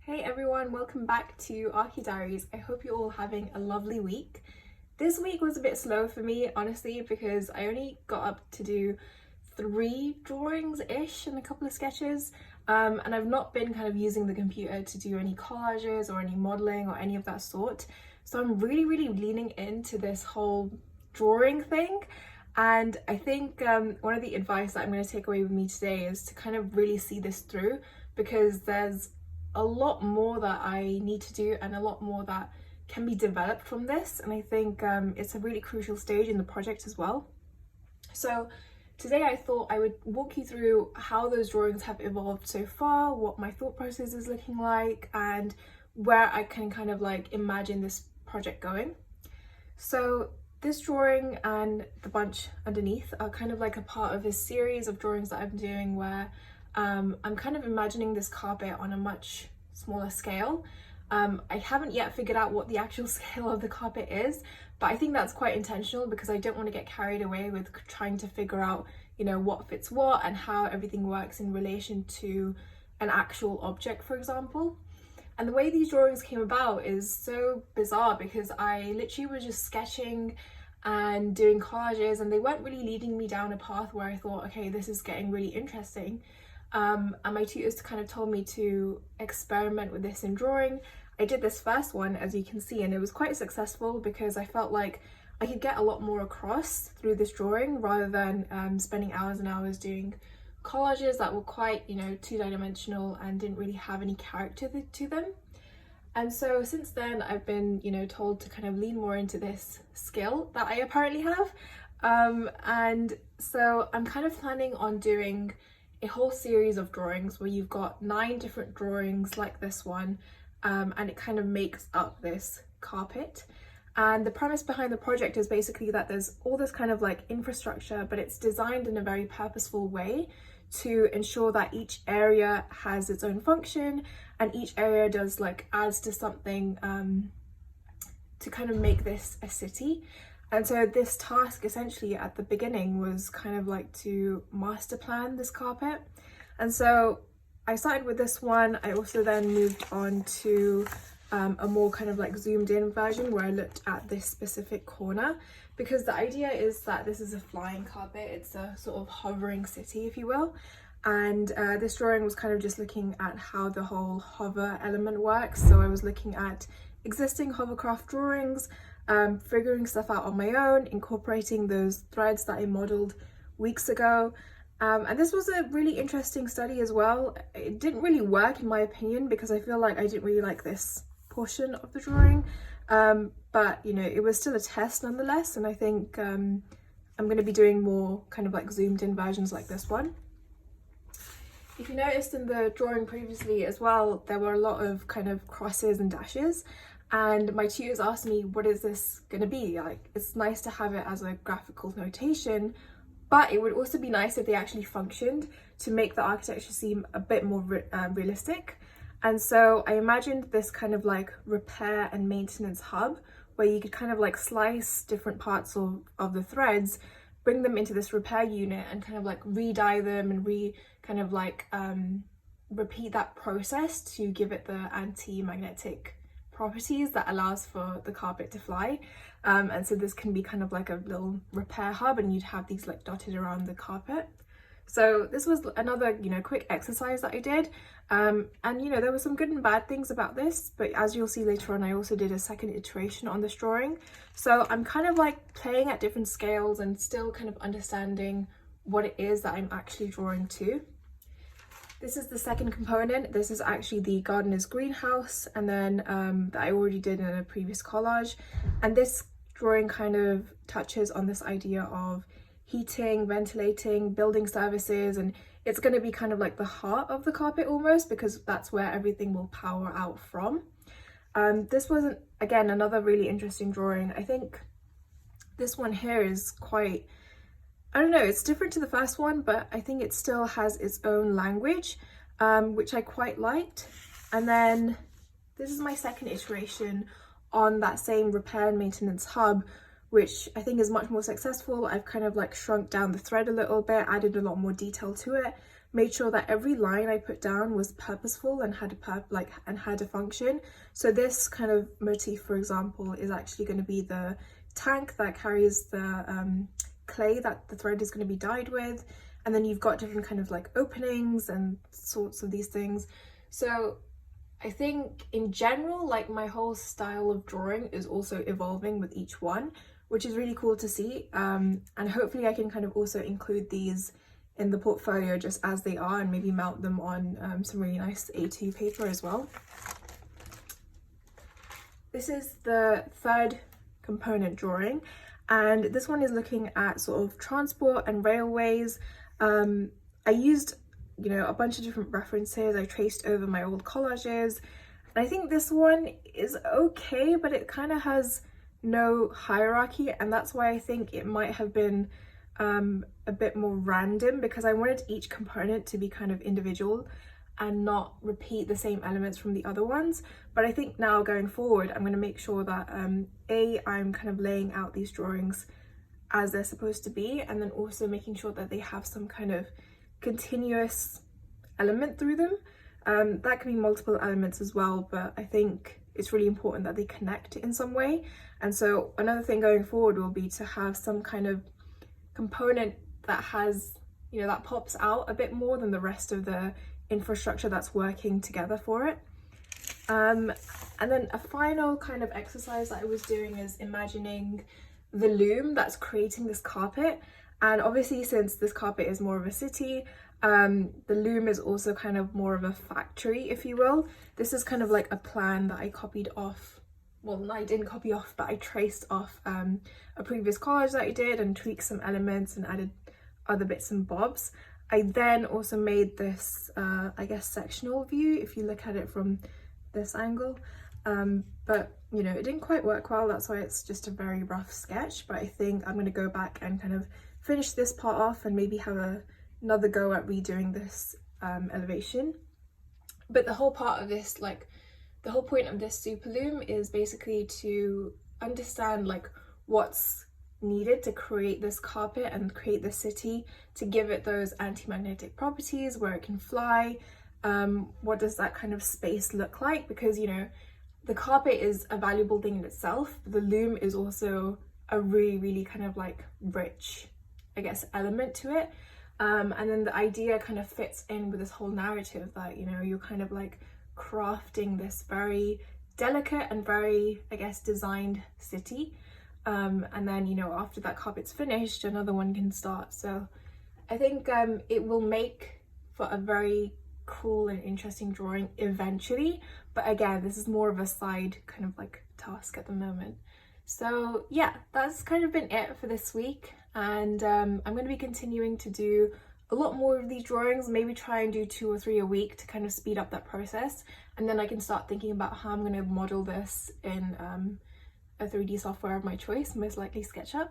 Hey everyone, welcome back to Archi Diaries. I hope you're all having a lovely week. This week was a bit slow for me, honestly, because I only got up to do 3 drawings-ish and a couple of sketches. And I've not been kind of using the computer to do any collages or any modeling or any of that sort. So I'm really leaning into this whole drawing thing. And I think one of the advice that I'm going to take away with me today is to kind of really see this through, because there's a lot more that I need to do and a lot more that can be developed from this, and I think it's a really crucial stage in the project as well. So today I thought I would walk you through how those drawings have evolved so far, what my thought process is looking like, and where I can kind of like imagine this project going. So this drawing and the bunch underneath are kind of like a part of this series of drawings that I'm doing where I'm kind of imagining this carpet on a much smaller scale. I haven't yet figured out what the actual scale of the carpet is, but I think that's quite intentional because I don't want to get carried away with trying to figure out, you know, what fits what and how everything works in relation to an actual object, for example. And the way these drawings came about is so bizarre because I literally was just sketching and doing collages, and they weren't really leading me down a path where I thought, okay, this is getting really interesting. And my tutors kind of told me to experiment with this in drawing. I did this first one, as you can see, and it was quite successful because I felt like I could get a lot more across through this drawing rather than spending hours and hours doing collages that were quite, you know, two-dimensional and didn't really have any character to them. And so since then I've been, you know, told to kind of lean more into this skill that I apparently have. And so I'm kind of planning on doing a whole series of drawings where you've got 9 different drawings like this one, and it kind of makes up this carpet. And the premise behind the project is basically that there's all this kind of like infrastructure, but it's designed in a very purposeful way to ensure that each area has its own function and each area does like adds to something to kind of make this a city. And so this task essentially at the beginning was kind of like to master plan this carpet. And so I started with this one. I also then moved on to a more kind of like zoomed in version where I looked at this specific corner, because the idea is that this is a flying carpet. It's a sort of hovering city, if you will. And this drawing was kind of just looking at how the whole hover element works. So I was looking at existing hovercraft drawings, figuring stuff out on my own, incorporating those threads that I modeled weeks ago. And this was a really interesting study as well. It didn't really work in my opinion because I feel like I didn't really like this portion of the drawing. But you know, it was still a test nonetheless, and I think I'm going to be doing more kind of like zoomed in versions like this one. If you noticed in the drawing previously as well, there were a lot of kind of crosses and dashes. And my tutors asked me, what is this going to be? Like, it's nice to have it as a graphical notation, but it would also be nice if they actually functioned to make the architecture seem a bit more realistic. And so I imagined this kind of like repair and maintenance hub where you could kind of like slice different parts of the threads, bring them into this repair unit and kind of like re-dye them and repeat that process to give it the anti-magnetic properties that allows for the carpet to fly. And so this can be kind of like a little repair hub, and you'd have these like dotted around the carpet. So this was another, you know, quick exercise that I did. And you know, there were some good and bad things about this, but as you'll see later on, I also did a second iteration on this drawing. So I'm kind of like playing at different scales and still kind of understanding what it is that I'm actually drawing to. This is the second component. This is actually the gardener's greenhouse, and then that I already did in a previous collage. And this drawing kind of touches on this idea of heating, ventilating, building services, and it's going to be kind of like the heart of the carpet almost, because that's where everything will power out from. This was, again, another really interesting drawing. I think this one here is quite, I don't know, it's different to the first one, but I think it still has its own language, which I quite liked. And then this is my second iteration on that same repair and maintenance hub, which I think is much more successful. I've kind of like shrunk down the thread a little bit, added a lot more detail to it, made sure that every line I put down was purposeful and had a function. So this kind of motif, for example, is actually going to be the tank that carries the clay that the thread is going to be dyed with, and then you've got different kind of like openings and sorts of these things. So I think in general, like, my whole style of drawing is also evolving with each one, which is really cool to see, and hopefully I can kind of also include these in the portfolio just as they are, and maybe mount them on some really nice A2 paper as well. This is the third component drawing, and this one is looking at sort of transport and railways. I used, you know, a bunch of different references. I traced over my old collages, and I think this one is okay, but it kind of has no hierarchy, and that's why I think it might have been a bit more random, because I wanted each component to be kind of individual and not repeat the same elements from the other ones. But I think now going forward, I'm going to make sure that I'm kind of laying out these drawings as they're supposed to be, and then also making sure that they have some kind of continuous element through them. That can be multiple elements as well, but I think it's really important that they connect in some way. And so another thing going forward will be to have some kind of component that has, you know, that pops out a bit more than the rest of the infrastructure that's working together for it. And then a final kind of exercise that I was doing is imagining the loom that's creating this carpet. And obviously, since this carpet is more of a city, the loom is also kind of more of a factory, if you will. This is kind of like a plan that I copied off, well, I didn't copy off, but I traced off a previous collage that I did and tweaked some elements and added other bits and bobs. I then also made this, I guess, sectional view if you look at it from this angle. But, you know, it didn't quite work well. That's why it's just a very rough sketch. But I think I'm going to go back and kind of finish this part off and maybe have another go at redoing this elevation. But the whole part of this, like, the whole point of this super loom is basically to understand like what's needed to create this carpet and create the city, to give it those anti-magnetic properties where it can fly. What does that kind of space look like? Because, you know, the carpet is a valuable thing in itself, but the loom is also a really kind of like rich, I guess, element to it. And then the idea kind of fits in with this whole narrative that, you know, you're kind of like crafting this very delicate and very, I guess, designed city. And then, you know, after that carpet's finished, another one can start. So I think it will make for a very cool and interesting drawing eventually. But again, this is more of a side kind of like task at the moment. So yeah, that's kind of been it for this week. And I'm going to be continuing to do a lot more of these drawings, maybe try and do 2 or 3 a week to kind of speed up that process. And then I can start thinking about how I'm going to model this in a 3D software of my choice, most likely SketchUp.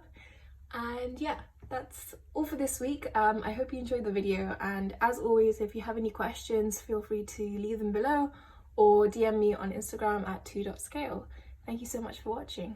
And yeah, that's all for this week. I hope you enjoyed the video, and as always, if you have any questions, feel free to leave them below or DM me on Instagram at 2.scale. Thank you so much for watching.